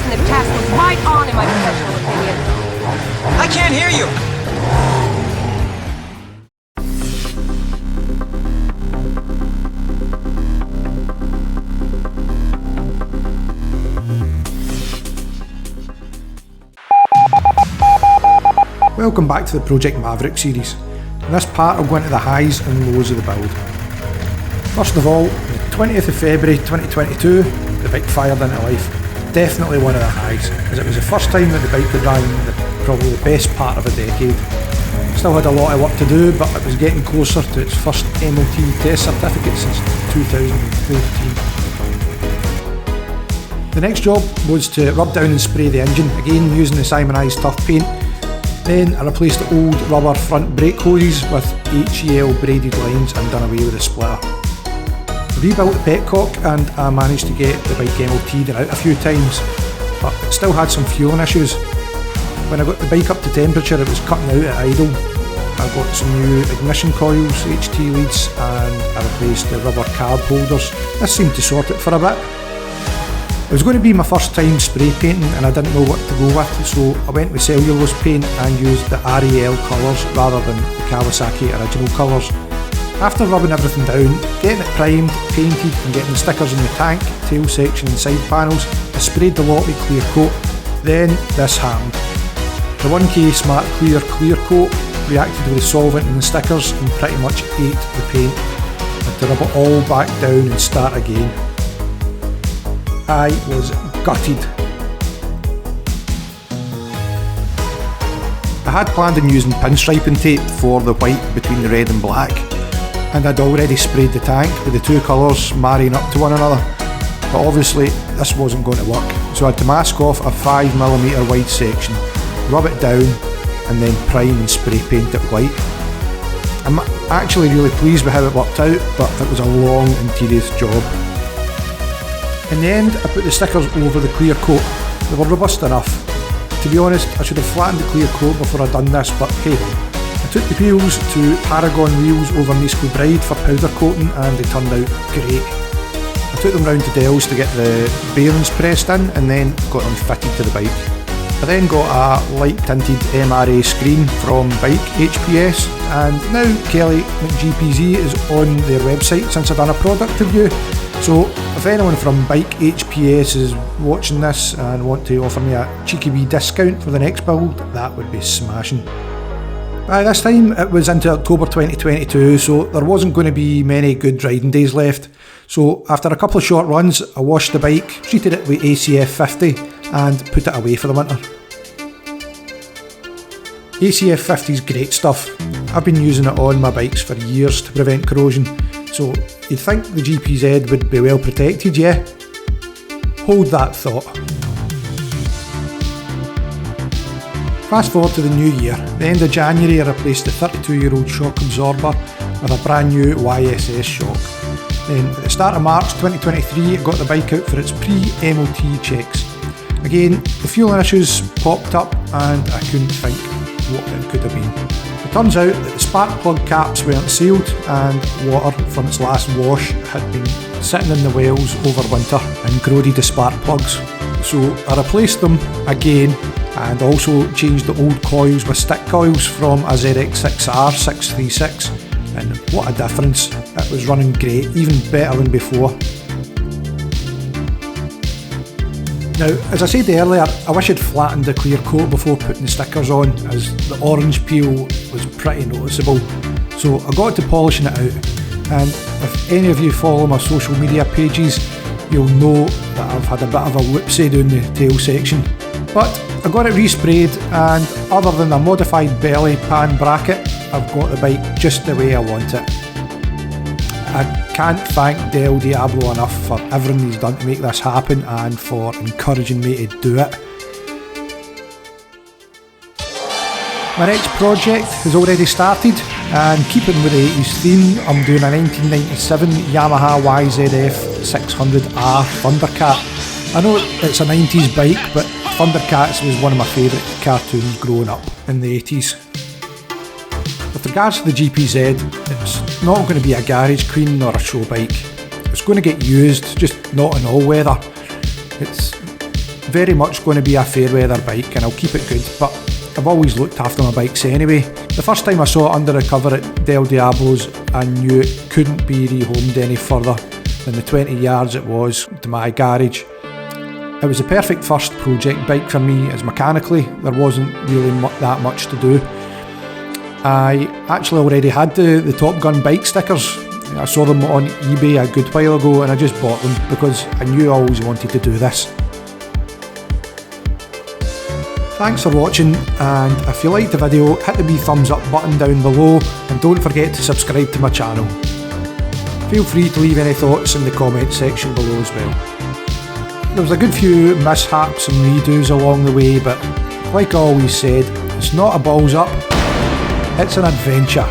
and the task was right on in my professional opinion. I can't hear you! Welcome back to the Project Maverick series. In this part I'll go into the highs and lows of the build. First of all, the 20th of February 2022, the bike fired into life. Definitely one of the highs, as it was the first time that the bike had ran probably the best part of a decade. Still had a lot of work to do, but it was getting closer to its first MOT test certificate since 2014. The next job was to rub down and spray the engine, again using the Simonized Tough Paint. Then I replaced the old rubber front brake hoses with HEL braided lines and done away with the splitter. I rebuilt the petcock and I managed to get the bike MOT'd out a few times, but it still had some fueling issues. When I got the bike up to temperature it was cutting out at idle. I got some new ignition coils, HT leads, and I replaced the rubber carb holders. This seemed to sort it for a bit. It was going to be my first time spray painting and I didn't know what to go with, so I went with Cellulose Paint and used the REL colours rather than the Kawasaki original colours. After rubbing everything down, getting it primed, painted and getting the stickers in the tank, tail section and side panels, I sprayed the lot with clear coat. Then this happened. The 1K Smart Clear coat reacted with the solvent in the stickers and pretty much ate the paint. I had to rub it all back down and start again. I was gutted. I had planned on using pinstriping tape for the white between the red and black, and I'd already sprayed the tank with the two colours marrying up to one another, but obviously this wasn't going to work, so I had to mask off a 5mm wide section, rub it down and then prime and spray paint it white. I'm actually really pleased with how it worked out, but it was a long and tedious job. In the end, I put the stickers over the clear coat. They were robust enough. To be honest, I should have flattened the clear coat before I'd done this, but hey. I took the wheels to Paragon wheels over in Kilbride for powder coating and they turned out great. I took them round to Dell's to get the bearings pressed in and then got them fitted to the bike. I then got a light tinted MRA screen from BikeHPS, and now Kelly McGPZ is on their website since I've done a product review. So if anyone from BikeHPS is watching this and want to offer me a cheeky wee discount for the next build, that would be smashing. By this time it was into October 2022, so there wasn't going to be many good riding days left. So after a couple of short runs, I washed the bike, treated it with ACF 50 and put it away for the winter. ACF 50 is great stuff. I've been using it on my bikes for years to prevent corrosion, so you'd think the GPZ would be well protected, yeah? Hold that thought. Fast forward to the new year. The end of January I replaced the 32-year-old shock absorber with a brand new YSS shock. Then at the start of March 2023 I got the bike out for its pre-MOT checks. Again, the fueling issues popped up and I couldn't think what it could have been. It turns out that the spark plug caps weren't sealed and water from its last wash had been sitting in the wells over winter and corroded the spark plugs. So I replaced them again and also changed the old coils with stick coils from a ZX6R 636, and what a difference. It was running great, even better than before. Now, as I said earlier, I wish I'd flattened the clear coat before putting the stickers on, as the orange peel was pretty noticeable. So I got to polishing it out, and if any of you follow my social media pages, you'll know that I've had a bit of a whoopsie down the tail section. But I got it resprayed, and other than a modified belly pan bracket, I've got the bike just the way I want it. I can't thank Del Diablo enough for everything he's done to make this happen and for encouraging me to do it. My next project has already started, and keeping with the 80s theme, I'm doing a 1997 Yamaha YZF 600R Thundercat. I know it's a 90s bike, but Thundercats was one of my favourite cartoons growing up in the 80s. With regards to the GPZ, it's not going to be a garage queen or a show bike. It's going to get used, just not in all weather. It's very much going to be a fair weather bike and I'll keep it good, but I've always looked after my bikes anyway. The first time I saw it under the cover at Del Diablo's, I knew it couldn't be rehomed any further than the 20 yards it was to my garage. It was the perfect first project bike for me, as mechanically there wasn't really that much to do. I actually already had the Top Gun bike stickers. I saw them on eBay a good while ago and I just bought them because I knew I always wanted to do this. Thanks for watching, and if you liked the video, hit the wee thumbs up button down below and don't forget to subscribe to my channel. Feel free to leave any thoughts in the comment section below as well. There was a good few mishaps and redos along the way, but like I always said, it's not a balls up, it's an adventure.